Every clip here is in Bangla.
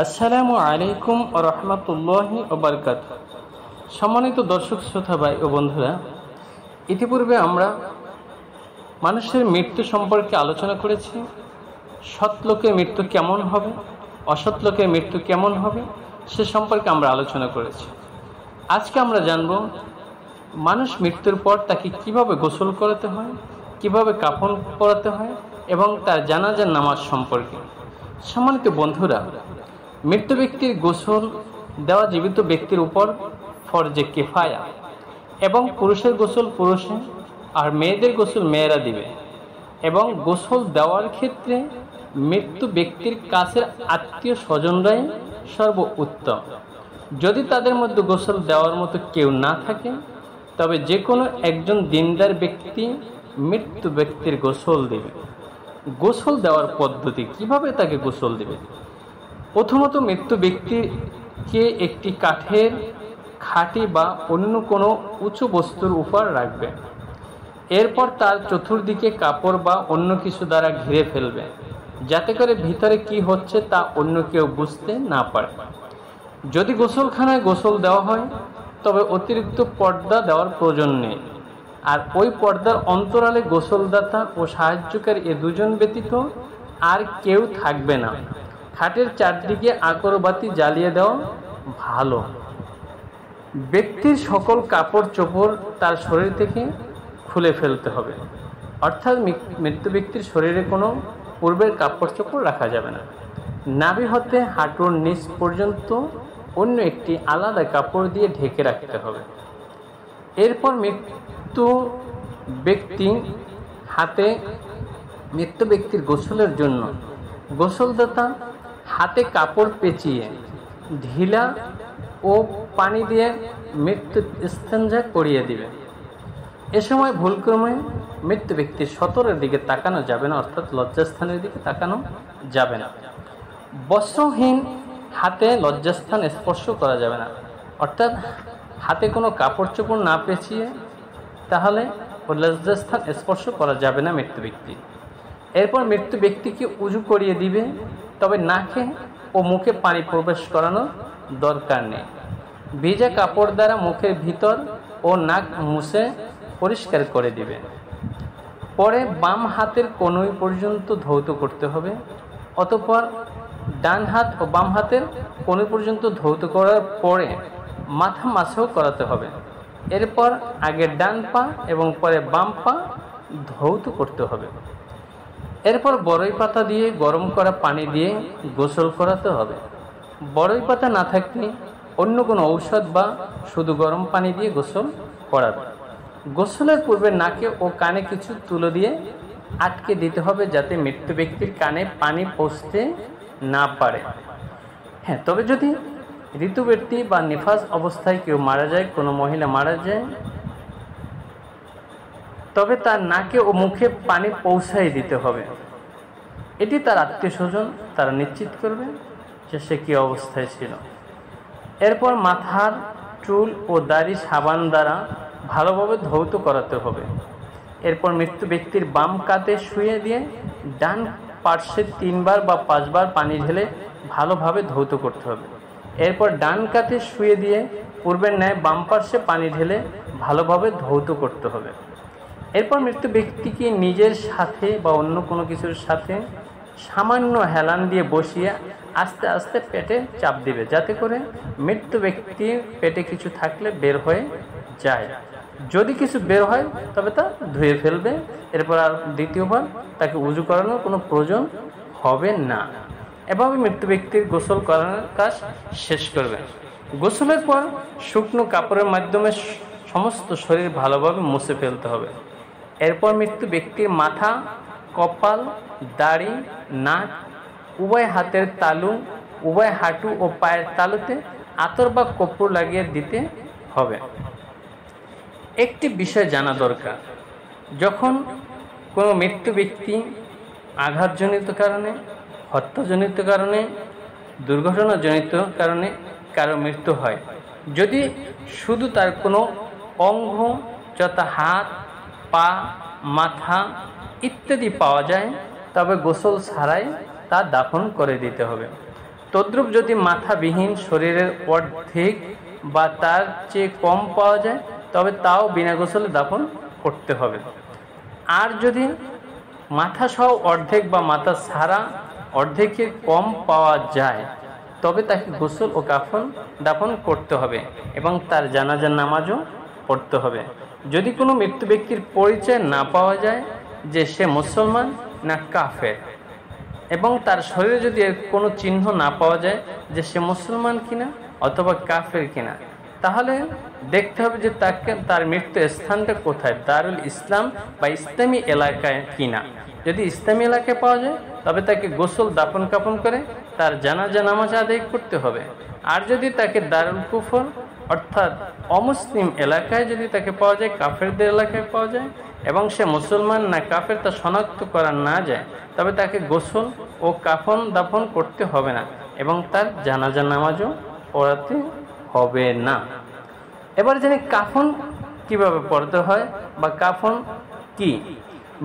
আসসালামু আলাইকুম ওয়া রাহমাতুল্লাহি ওয়া বারাকাতুহু। সম্মানিত দর্শক শ্রোতা ভাই ও বন্ধুরা, ইতিপূর্বে আমরা মানুষের মৃত্যু সম্পর্কে আলোচনা করেছি। সৎ লোকের মৃত্যু কেমন হবে, অসৎ লোকের মৃত্যু কেমন হবে, সে সম্পর্কে আমরা আলোচনা করেছি। আজকে আমরা জানব মানুষ মৃত্যুর পর তাকে কিভাবে গোসল করাতে হয়, কিভাবে কাফন পরাতে হয় এবং তার জানাজার নামাজ সম্পর্কে। সম্মানিত বন্ধুরা, মৃত ব্যক্তির গোসল দেওয়া জীবিত ব্যক্তির উপর ফরজে কিফায়া, এবং পুরুষের গোসল পুরুষে আর মেয়েদের গোসল মেয়েরা দিবে। এবং গোসল দেওয়ার ক্ষেত্রে মৃত্যু ব্যক্তির কাছের আত্মীয় স্বজনরাই সর্বোত্তম। যদি তাদের মধ্যে গোসল দেওয়ার মতো কেউ না থাকে, তবে যে কোনো একজন দিনদার ব্যক্তি মৃত্যু ব্যক্তির গোসল দেবে। গোসল দেওয়ার পদ্ধতি, কিভাবে তাকে গোসল দেবে? প্রথমত, মৃত্যু ব্যক্তিকে একটি কাঠের খাটি বা অন্য কোনো উঁচু বস্তুর উপর রাখবে। এরপর তার চতুর্দিকে কাপড় বা অন্য কিছু দ্বারা ঘিরে ফেলবে, যাতে করে ভিতরে কি হচ্ছে তা অন্য কেউ বুঝতে না পারে। যদি গোসলখানায় গোসল দেওয়া হয়, তবে অতিরিক্ত পর্দা দেওয়ার প্রয়োজন নেই। আর ওই পর্দার অন্তরালে গোসলদাতা ও সাহায্যকারী এ দুজন ব্যতীত আর কেউ থাকবে না। খাটের চারদিকে আকরবাতি জ্বালিয়ে দেওয়া ভালো। ব্যক্তির সকল কাপড় চোপড় তার শরীর থেকে খুলে ফেলতে হবে, অর্থাৎ মৃত্যু ব্যক্তির শরীরে কোনো পূর্বের কাপড় চোপড় রাখা যাবে না। নাভি হতে হাঁটুর নিচ পর্যন্ত অন্য একটি আলাদা কাপড় দিয়ে ঢেকে রাখতে হবে। এরপর মৃত্যু ব্যক্তির গোসলের জন্য গোসলদাতা হাতে কাপড় পেঁচিয়ে ঢিলা ও পানি দিয়ে মৃত্যু ইস্তেঞ্জা করিয়ে দিবে। এ সময় ভুলক্রমে মৃত্যু ব্যক্তির সতরের দিকে তাকানো যাবে না, অর্থাৎ লজ্জাস্থানের দিকে তাকানো যাবে না। বস্ত্রহীন হাতে লজ্জাস্থান স্পর্শ করা যাবে না, অর্থাৎ হাতে কোনো কাপড় চোপড় না পেঁচিয়ে তাহলে লজ্জাস্থান স্পর্শ করা যাবে না মৃত্যু ব্যক্তি। এরপর মৃত্যু ব্যক্তিকে উজু করিয়ে দিবে, তবে নাকে ও মুখে পানি প্রবেশ করানোর দরকার নেই। ভিজা কাপড় দ্বারা মুখের ভিতর ও নাক মুছে পরিষ্কার করে দিবে। পরে বাম হাতের কনুই পর্যন্ত ধৌত করতে হবে। অতঃপর ডান হাত ও বাম হাতের কনুই পর্যন্ত ধৌত করার পরে মাথা মাসাও করাতে হবে। এরপর আগে ডান পা এবং পরে বাম পা ধৌত করতে হবে। এরপর বড়ই পাতা দিয়ে গরম করা পানি দিয়ে গোসল করাতে হবে। বড়ই পাতা না থাকলে অন্য কোনো ঔষধ বা শুধু গরম পানি দিয়ে গোসল করাবে। গোসলের পূর্বে নাকে ও কানে কিছু তুলো দিয়ে আটকে দিতে হবে, যাতে মৃত্যু ব্যক্তির কানে পানি পৌঁছতে না পারে। হ্যাঁ, তবে যদি ঋতুবতী বা নিফাস অবস্থায় কেউ মারা যায়, কোনো মহিলা মারা যায়, তবে তার নাকে ও মুখে পানি পৌঁছাই দিতে হবে। এটি তার আত্মীয় স্বজন তারা নিশ্চিত করবে যে সে কী অবস্থায় ছিল। এরপর মাথার চুল ও দাড়ি সাবান দ্বারা ভালোভাবে ধৌত করাতে হবে। এরপর মৃত্যু ব্যক্তির বাম কাঁধে শুয়ে দিয়ে ডান পার্শ্বে 3 বার বা 5 বার পানি ঢেলে ভালোভাবে ধৌত করতে হবে। এরপর ডান কাঁধে শুয়ে দিয়ে পূর্বের ন্যায় বাম পার্শ্বে পানি ঢেলে ভালোভাবে ধৌত করতে হবে। এরপর মৃত্যু ব্যক্তিকে নিজের সাথে বা অন্য কোনো কিছুর সাথে সামান্য হেলান দিয়ে বসিয়ে আস্তে আস্তে পেটে চাপ দিবে, যাতে করে মৃত্যু ব্যক্তির পেটে কিছু থাকলে বের হয়ে যায়। যদি কিছু বের হয় তবে তা ধুয়ে ফেলবে। এরপর আর দ্বিতীয়বার তাকে উজু করানোর কোনো প্রয়োজন হবে না। এভাবে মৃত্যু ব্যক্তির গোসল করানোর কাজ শেষ করবে। গোসলের পর শুকনো কাপড়ের মাধ্যমে সমস্ত শরীর ভালোভাবে মুছে ফেলতে হবে। এরপর মৃত্যু ব্যক্তির মাথা, কপাল, দাড়ি, নাক, উভয় হাতের তালু, উভয় হাঁটু ও পায়ের তালুতে আতর বা কর্পূর লাগিয়ে দিতে হবে। একটি বিষয় জানা দরকার, যখন কোনো মৃত্যু ব্যক্তি আঘাতজনিত কারণে, হত্যাজনিত কারণে, দুর্ঘটনাজনিত কারণে কারো মৃত্যু হয়, যদি শুধু তার কোনো অঙ্গ যথা হাত, পা, মাথা ইত্যাদি পাওয়া যায়, তবে গোসল ছাড়াই তা দাফন করে দিতে হবে। তদ্রূপ যদি মাথাবিহীন শরীরের অর্ধেক বা তার চেয়ে কম পাওয়া যায় তবে তাও বিনা গোসলে দাফন করতে হবে। আর যদি মাথা সহ অর্ধেক বা মাথা ছাড়া অর্ধেকের কম পাওয়া যায় তবে তাকে গোসল ও দাফন করতে হবে এবং তার জানাজার নামাজও পড়তে হবে। যদি কোনো মৃত্যু ব্যক্তির পরিচয় না পাওয়া যায় যে সে মুসলমান না কাফের, এবং তার শরীরে যদি এর কোনো চিহ্ন না পাওয়া যায় যে সে মুসলমান কিনা অথবা কাফের কিনা, তাহলে দেখতে হবে যে তার মৃত্যু স্থানটা কোথায়, দারুল ইসলাম বা ইসলামী এলাকায় কিনা। যদি ইসলামী এলাকায় পাওয়া যায় তবে তাকে গোসল দাফন কাফন করে তার জানাজা নামাজ আদায় করতে হবে। আর যদি তাকে দারুল কুফর অর্থাৎ অমুসলিম এলাকায় যদি তাকে পাওয়া যায়, কাফেরদের এলাকায় পাওয়া যায় এবং সে মুসলমান না কাফের তা শনাক্ত করা না যায়, তবে তাকে গোসল ও কাফন দাফন করতে হবে না এবং তার জানাজা নামাজও পড়াতে হবে না। এবার জানি কাফন কিভাবে পড়তে হয় বা কাফন কি।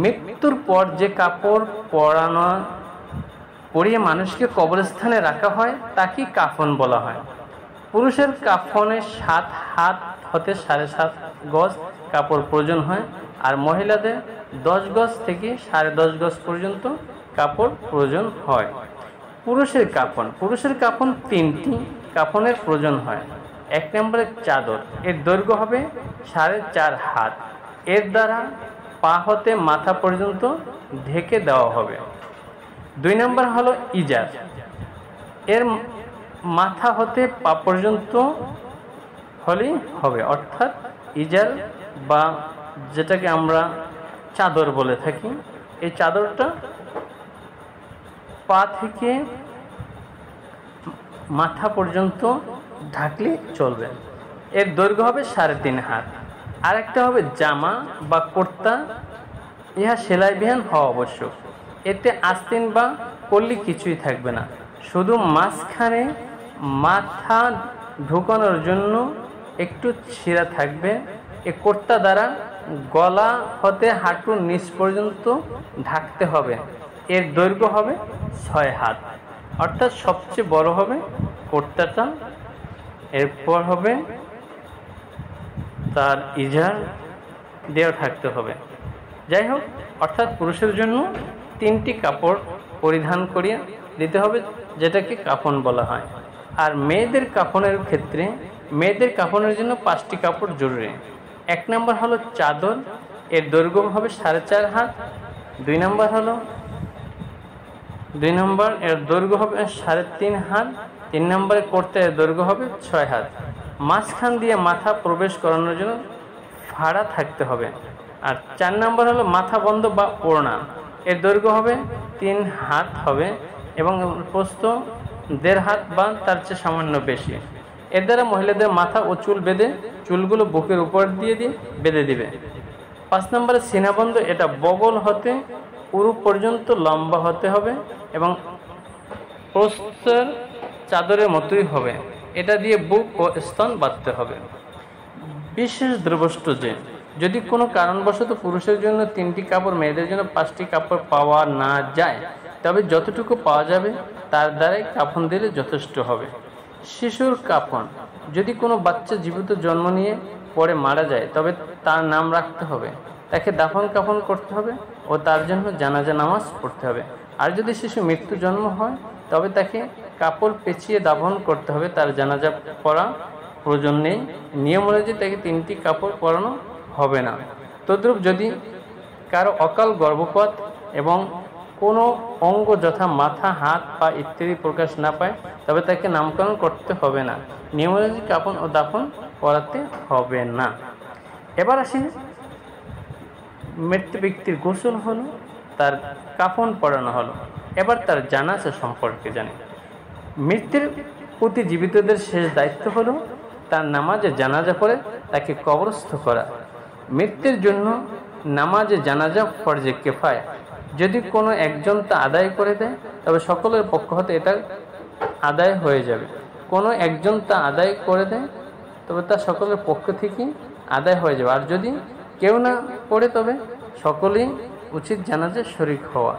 মৃত্যুর পর যে কাপড় পরিয়ে মানুষকে কবরস্থানে রাখা হয় তাকে কাফন বলা হয়। পুরুষের কাফনে 7 হাত হতে 7.5 গজ কাপড় প্রয়োজন হয়, আর মহিলাদের 10 গজ থেকে 10.5 গজ পর্যন্ত কাপড় প্রয়োজন হয়। পুরুষের কাফন 3টি কাফনের প্রয়োজন হয়। 1 নম্বরে চাদর, এর দৈর্ঘ্য হবে 4.5 হাত, এর দ্বারা পা হতে মাথা পর্যন্ত ঢেকে দেওয়া হবে। 2 নম্বর হলো ইজার, এর মাথা হতে পা পর্যন্ত হলেই হবে, অর্থাৎ ইজার বা যেটাকে আমরা চাদর বলে থাকি, এই চাদরটা পা থেকে মাথা পর্যন্ত ঢাকলে চলবে। এর দৈর্ঘ্য হবে 3.5 হাত। আরেকটা হবে জামা বা কুর্তা, ইহা সেলাইবিহীন হওয়া আবশ্যক। এতে আস্তিন বা কল্লি কিছুই থাকবে না, শুধু মাঝখানে মাথা ঢুকানোর জন্য একটু ছিঁড়া থাকবে। এ কুর্তা দ্বারা গলা হতে হাঁটুর নিচ পর্যন্ত ঢাকতে হবে। এর দৈর্ঘ্য হবে 6 হাত, অর্থাৎ সবচেয়ে বড় হবে কুর্তাটা। এরপর হবে তার ইজার দেওয়া থাকতে হবে। যাই হোক, অর্থাৎ পুরুষের জন্য 3টি কাপড় পরিধান করিয়ে দিতে হবে, যেটাকে কাফন বলা হয়। আর মেয়েদের কাফনের ক্ষেত্রে মেয়েদের কাফনের জন্য 5টি কাপড় জরুরি। 1 নম্বর হলো চাদর, এর দৈর্ঘ্য হবে 4.5 হাত। 2 নম্বর এর দৈর্ঘ্য হবে 3.5 হাত। 3 নম্বরে কুর্তা, এর দৈর্ঘ্য হবে 6 হাত। মাঝখান দিয়ে মাথা প্রবেশ করানোর জন্য ফাড়া থাকতে হবে। আর 4 নম্বর হলো মাথা বন্ধ বা ওড়না, এর দৈর্ঘ্য হবে 3 হাত হবে এবং প্রস্থ 1.5 হাত বা তার চেয়ে সামান্য বেশি। এর দ্বারা মহিলাদের মাথা ও চুল বেঁধে চুলগুলো বুকের উপর দিয়ে বেঁধে দিবে। 5 নম্বরে সিনাবন্ধ, এটা বগল হতে পুরু পর্যন্ত লম্বা হতে হবে এবং প্রস্থের চাদরের মতোই হবে। এটা দিয়ে বুক ও স্তন বাঁধতে হবে। বিশেষ দ্রবষ্ট যে যদি কোনো কারণবশত পুরুষের জন্য 3টি কাপড়, মেয়েদের জন্য 5টি কাপড় পাওয়া না যায় তবে যতটুকু পাওয়া যাবে তার দ্বারাই কাফন দিলে যথেষ্ট হবে। শিশুর কাফন, যদি কোনো বাচ্চা জীবিত জন্ম নিয়ে পরে মারা যায় তবে তার নাম রাখতে হবে, তাকে দাফন কাফন করতে হবে ও তার জন্য জানাজা নামাজ পড়তে হবে। আর যদি শিশু মৃত্যু জন্ম হয় তবে তাকে কাপড় পেঁচিয়ে দাফন করতে হবে, তার জানাজা পড়া প্রয়োজন নেই। নিয়ম অনুযায়ী তাকে 3টি কাপড় পরানো হবে না। তদ্রূপ যদি কারো অকাল গর্ভপাত এবং কোনো অঙ্গ যথা মাথা, হাত, পা ইত্যাদি প্রকাশ না পায় তবে তাকে নামকরণ করতে হবে না। নিয়ম অনুযায়ী কাফন ও দাফন করাতে হবে না। এবার আসি, মৃত্যু ব্যক্তির গোসল হলো, তার কাফন পরানো হলো, এবার তার জানাজা সম্পর্কে জানি। মৃত্যুর প্রতি জীবিতদের শেষ দায়িত্ব হলো তার নামাজে জানাজা পড়ে তাকে কবরস্থ করা। মৃত্যুর জন্য নামাজে জানাজা ফরজে কিফায়া, যদি কোনো একজন তা আদায় করে দেয় তবে সকলের পক্ষ হতে এটা আদায় হয়ে যাবে। কোনো একজন তা আদায় করে দেয় তবে তা সকলের পক্ষ থেকে আদায় হয়ে যাবে। আর যদি কেউ না পড়ে তবে সকলেই উচিত জানাজে শরীক হওয়া,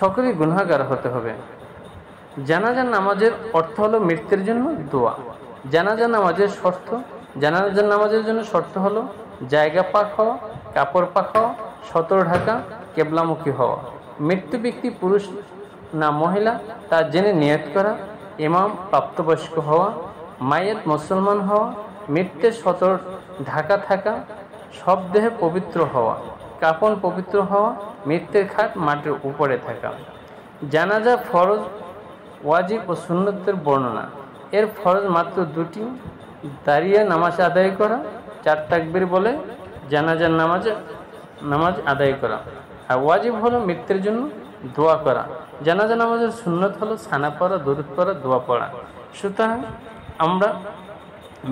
সকলেই গুনাহগার হতে হবে। জানাজার নামাজের অর্থ হলো মৃত্যুর জন্য দোয়া। জানাজার নামাজের শর্ত, জানাজার নামাজের জন্য শর্ত হলো জায়গা পাক হওয়া, কাপড় পাক হওয়া, সতর ঢাকা, কেবলামুখী হওয়া। মৃত্যু ব্যক্তি পুরুষ না মহিলা তা জেনে নিয়ত করা, ইমাম প্রাপ্তবয়স্ক হওয়া, মায়ের মুসলমান হওয়া, মৃত্যুর সতর ঢাকা থাকা, সব দেহে পবিত্র হওয়া, কাফন পবিত্র হওয়া, মৃত্যুর খাট মাটির উপরে থাকা। জানাজা ফরজ, ওয়াজিব ও সুন্নতের বর্ণনা। এর ফরজ মাত্র দুটি, দাঁড়িয়ে নামাজ আদায় করা, 4 তাকবীর বলে জানাজার নামাজ আদায় করা। আর ওয়াজিব হলো মৃত্যুর জন্য দোয়া করা। জানাজা নামাজের সুন্নত হলো সানা পড়া, দরুদ পড়া, দোয়া পড়া। সুতরাং আমরা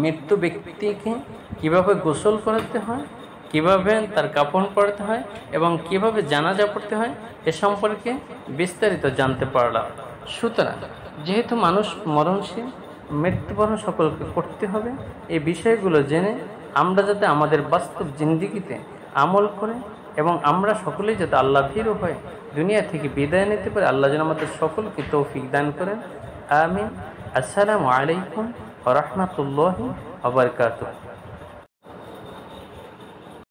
মৃত্যু ব্যক্তিকে কিভাবে গোসল করাতে হয়, কিভাবে তার কাফন পরাতে হয় এবং কিভাবে জানাজা পড়তে হয় এ সম্পর্কে বিস্তারিত জানতে পারলাম। সুতরাং যেহেতু মানুষ মরণশীল, মৃত্যুবরণ সকলকে করতে হবে, এই বিষয়গুলো জেনে আমরা যাতে আমাদের বাস্তব জিন্দিগিতে আমল করে এবং আমরা সকলেই যাতে আল্লাহ ভীরু হয়ে দুনিয়া থেকে বিদায় নিতে পারে, আল্লাহ যেন আমাদের সকলকে তৌফিক দান করেন। আমিন। আসসালামু আলাইকুম ওয়া রাহমাতুল্লাহি ওয়া বারাকাতুহু।